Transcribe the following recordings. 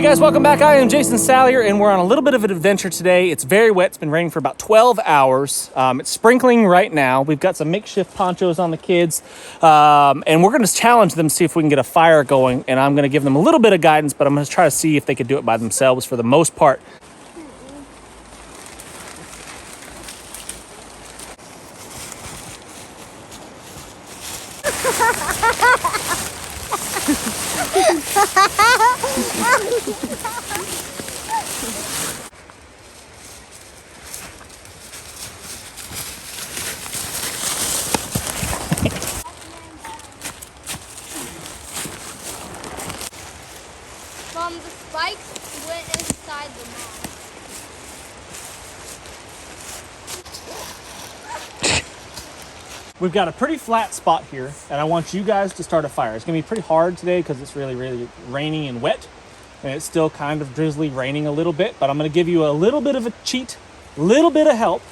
guys, welcome back. I am Jason Salyer, and we're on a little bit of an adventure today. It's very wet. It's been raining for about 12 hours. It's sprinkling right now. We've got some makeshift ponchos on the kids, and we're going to challenge them to see if we can get a fire going, and I'm going to give them a little bit of guidance, but I'm going to try to see if they could do it by themselves for the most part. Mom, the spikes went inside the mom. We've got a pretty flat spot here, and I want you guys to start a fire. It's going to be pretty hard today because it's really, really rainy and wet, and it's still kind of drizzly raining a little bit, but I'm going to give you a little bit of a cheat, a little bit of help.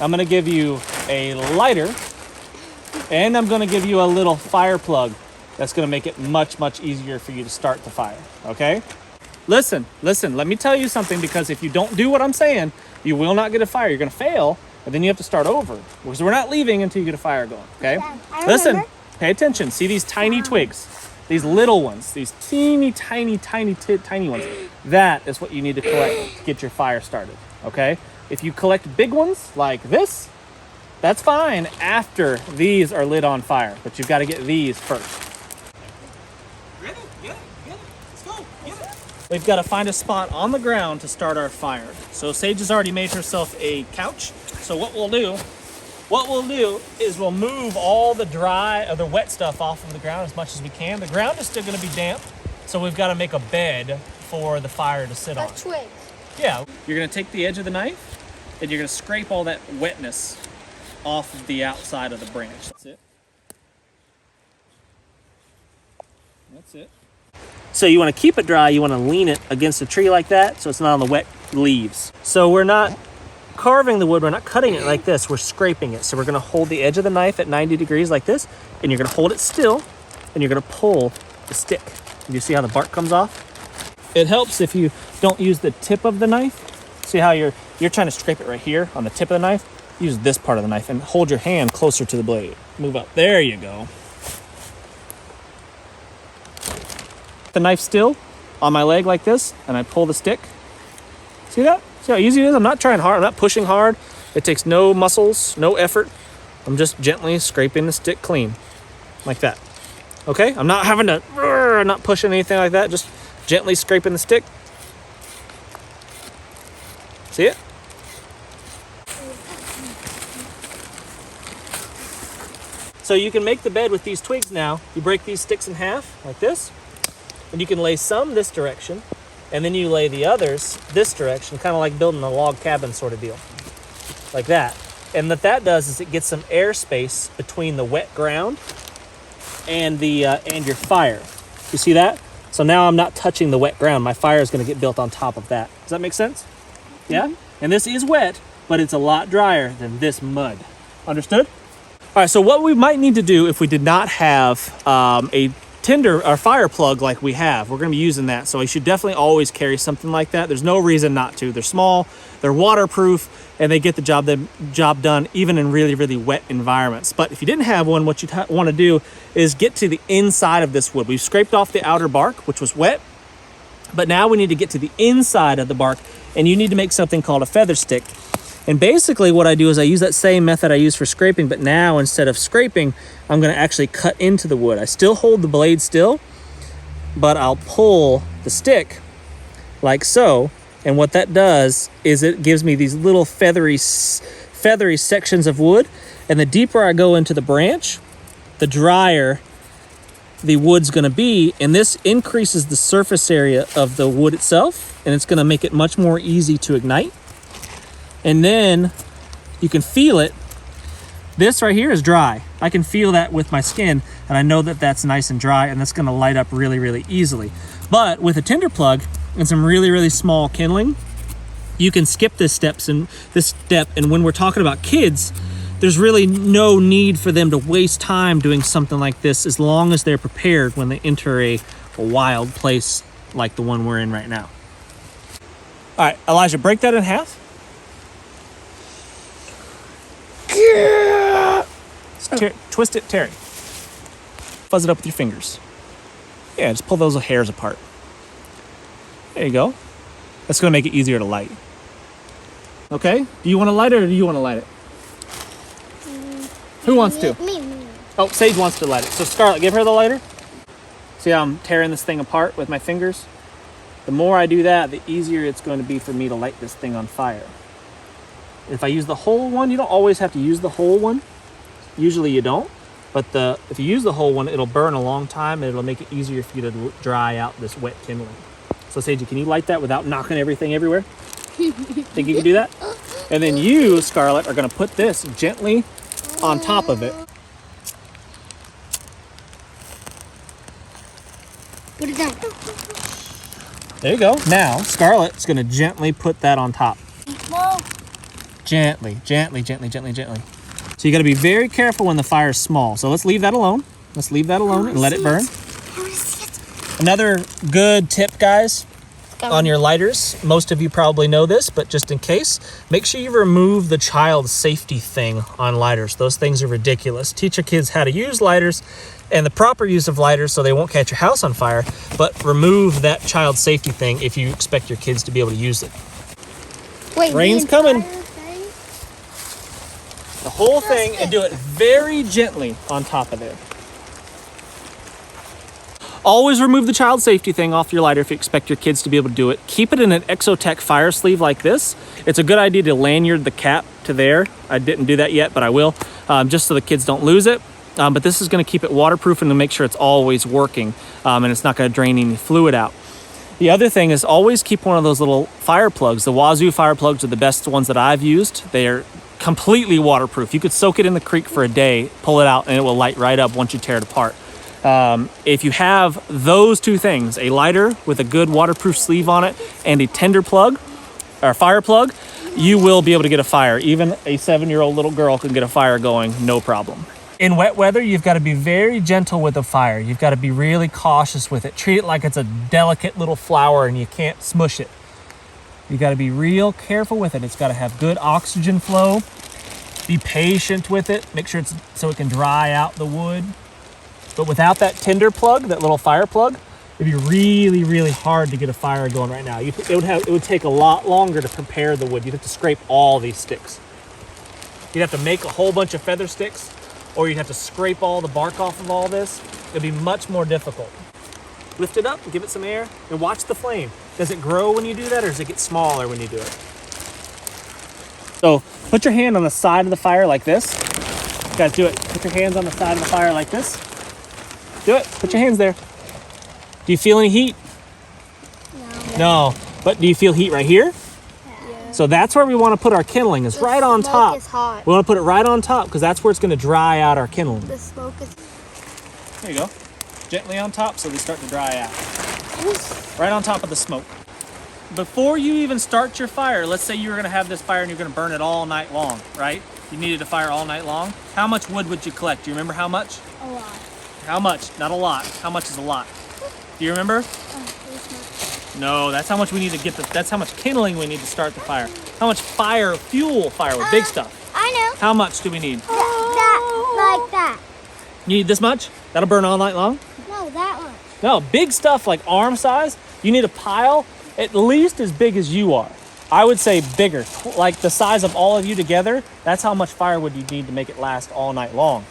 I'm going to give you a lighter, and I'm going to give you a little fire plug. That's going to make it much, much easier for you to start the fire, okay? Listen, let me tell you something, because if you don't do what I'm saying, you will not get a fire. You're going to fail, and then you have to start over, because we're not leaving until you get a fire going, okay? Yeah, listen, pay attention. See these tiny twigs, these little ones, these teeny, tiny ones. That is what you need to collect to get your fire started, okay? If you collect big ones like this, that's fine after these are lit on fire, but you've got to get these first. We've got to find a spot on the ground to start our fire. So Sage has already made herself a couch. So what we'll do is we'll move all the the wet stuff off of the ground as much as we can. The ground is still going to be damp, so we've got to make a bed for the fire to sit on. Twigs. Yeah, you're going to take the edge of the knife and you're going to scrape all that wetness off of the outside of the branch. That's it. That's it. So you want to keep it dry, you want to lean it against a tree like that so it's not on the wet leaves. So we're not carving the wood, we're not cutting it like this, we're scraping it. So we're going to hold the edge of the knife at 90 degrees like this, and you're going to hold it still, and you're going to pull the stick. Do you see how the bark comes off? It helps if you don't use the tip of the knife. See how you're trying to scrape it right here on the tip of the knife? Use this part of the knife and hold your hand closer to the blade. Move up, there you go. The knife still on my leg like this, and I pull the stick. See that? See how easy it is? I'm not trying hard, I'm not pushing hard. It takes no muscles, no effort. I'm just gently scraping the stick clean, like that. Okay? I'm not having to, not pushing anything like that, just gently scraping the stick. See it? So you can make the bed with these twigs now. You break these sticks in half, like this. And you can lay some this direction, and then you lay the others this direction, kind of like building a log cabin sort of deal, like that. And what that does is it gets some airspace between the wet ground and your fire. You see that? So now I'm not touching the wet ground. My fire is going to get built on top of that. Does that make sense? Yeah? Mm-hmm. And this is wet, but it's a lot drier than this mud. Understood? All right, so what we might need to do if we did not have a tinder or fire plug like we have, we're going to be using that, so you should definitely always carry something like that. There's no reason not to. They're small, they're waterproof, and they get the job done even in really, really wet environments. But if you didn't have one, what you want to do is get to the inside of this wood. We've scraped off the outer bark, which was wet, but now we need to get to the inside of the bark, and you need to make something called a feather stick. And basically what I do is I use that same method I use for scraping, but now instead of scraping, I'm going to actually cut into the wood. I still hold the blade still, but I'll pull the stick like so. And what that does is it gives me these little feathery sections of wood. And the deeper I go into the branch, the drier the wood's going to be. And this increases the surface area of the wood itself, and it's going to make it much more easy to ignite. And then you can feel it. This right here is dry. I can feel that with my skin, and I know that that's nice and dry, and that's going to light up really, really easily. But with a tinder plug and some really, really small kindling, you can skip this step. And when we're talking about kids, there's really no need for them to waste time doing something like this as long as they're prepared when they enter a wild place like the one we're in right now. All right, Elijah, break that in half. Twist it, tear it. Fuzz it up with your fingers. Yeah, just pull those hairs apart. There you go. That's gonna make it easier to light. Okay, do you wanna light it or do you wanna light it? Who wants to? Me. Oh, Sage wants to light it. So Scarlett, give her the lighter. See how I'm tearing this thing apart with my fingers? The more I do that, the easier it's going to be for me to light this thing on fire. If I use the whole one, you don't always have to use the whole one. Usually you don't. But if you use the whole one, it'll burn a long time and it'll make it easier for you to dry out this wet kindling. So Sage, can you light that without knocking everything everywhere? Think you can do that? And then you, Scarlett, are going to put this gently on top of it. Put it down. There you go. Now, Scarlett's going to gently put that on top. Whoa. Gently. So you got to be very careful when the fire is small. So let's leave that alone. And let it burn. Another good tip, guys, on your lighters. Most of you probably know this, but just in case, make sure you remove the child safety thing on lighters. Those things are ridiculous. Teach your kids how to use lighters and the proper use of lighters so they won't catch your house on fire, but remove that child safety thing if you expect your kids to be able to use it. Wait, Rain's coming. The whole thing, and do it very gently on top of it. Always remove the child safety thing off your lighter if you expect your kids to be able to do it. Keep it in an Exotech fire sleeve like this. It's a good idea to lanyard the cap to there. I didn't do that yet, but I will, just so the kids don't lose it. But this is going to keep it waterproof and to make sure it's always working, and it's not going to drain any fluid out. The other thing is always keep one of those little fire plugs. The Wazoo fire plugs are the best ones that I've used. They are completely waterproof. You could soak it in the creek for a day, pull it out, and it will light right up once you tear it apart. If you have those two things, a lighter with a good waterproof sleeve on it and a tinder plug or fire plug, you will be able to get a fire. Even a 7-year-old little girl can get a fire going, no problem. In wet weather, you've got to be very gentle with the fire. You've got to be really cautious with it. Treat it like it's a delicate little flower and you can't smush it. You got to be real careful with it. It's got to have good oxygen flow. Be patient with it. Make sure it's so it can dry out the wood. But without that tinder plug, that little fire plug, it'd be really, really hard to get a fire going right now. It would take a lot longer to prepare the wood. You'd have to scrape all these sticks. You'd have to make a whole bunch of feather sticks, or you'd have to scrape all the bark off of all this. It'd be much more difficult. Lift it up, give it some air, and watch the flame. Does it grow when you do that, or does it get smaller when you do it? So put your hand on the side of the fire like this. You guys do it. Put your hands on the side of the fire like this. Do it. Put your hands there. Do you feel any heat? No. But do you feel heat right here? Yeah. So that's where we want to put our kindling, is right on top. The smoke is hot. We want to put it right on top because that's where it's going to dry out our kindling. The smoke is... There you go. Gently on top so they start to dry out. Right on top of the smoke. Before you even start your fire, let's say you're going to have this fire and you're going to burn it all night long, right? You needed a fire all night long. How much wood would you collect? Do you remember how much? A lot. How much? Not a lot. How much is a lot? Do you remember? No, that's how much we need to get that's how much kindling we need to start the fire. How much fuel firewood, big stuff. I know. How much do we need? That, like that. You need this much? That'll burn all night long? No, that one. No, big stuff like arm size, you need a pile at least as big as you are. I would say bigger, like the size of all of you together. That's how much firewood you need to make it last all night long.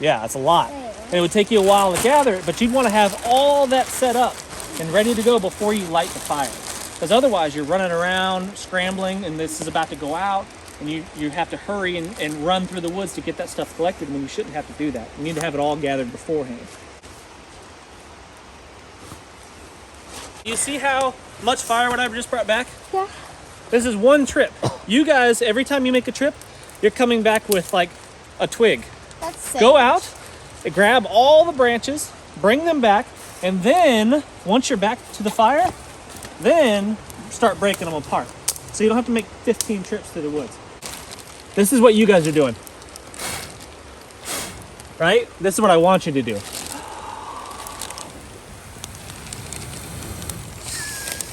Yeah, that's a lot. And it would take you a while to gather it, but you'd want to have all that set up and ready to go before you light the fire. Because otherwise you're running around, scrambling, and this is about to go out, and you have to hurry and run through the woods to get that stuff collected when you shouldn't have to do that. You need to have it all gathered beforehand. You see how much firewood I just brought back? Yeah. This is one trip. You guys, every time you make a trip, you're coming back with like a twig. That's safe. Go out, grab all the branches, bring them back, and then once you're back to the fire, then start breaking them apart. So you don't have to make 15 trips through the woods. This is what you guys are doing. Right? This is what I want you to do.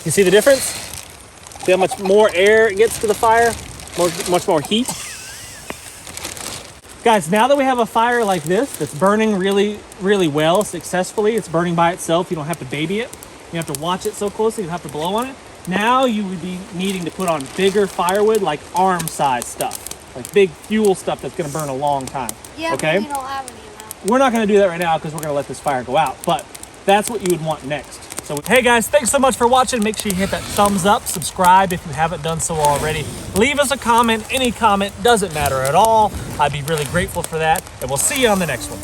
You see the difference? See how much more air it gets to the fire? Much more heat. Guys, now that we have a fire like this that's burning really, really well, successfully, it's burning by itself. You don't have to baby it. You have to watch it so closely. You don't have to blow on it. Now you would be needing to put on bigger firewood, like arm size stuff, like big fuel stuff that's going to burn a long time. Yeah, okay? but we don't have any of that. We're not going to do that right now because we're going to let this fire go out, but that's what you would want next. So, hey guys, thanks so much for watching. Make sure you hit that thumbs up, subscribe if you haven't done so already. Leave us a comment, any comment, doesn't matter at all. I'd be really grateful for that, and we'll see you on the next one.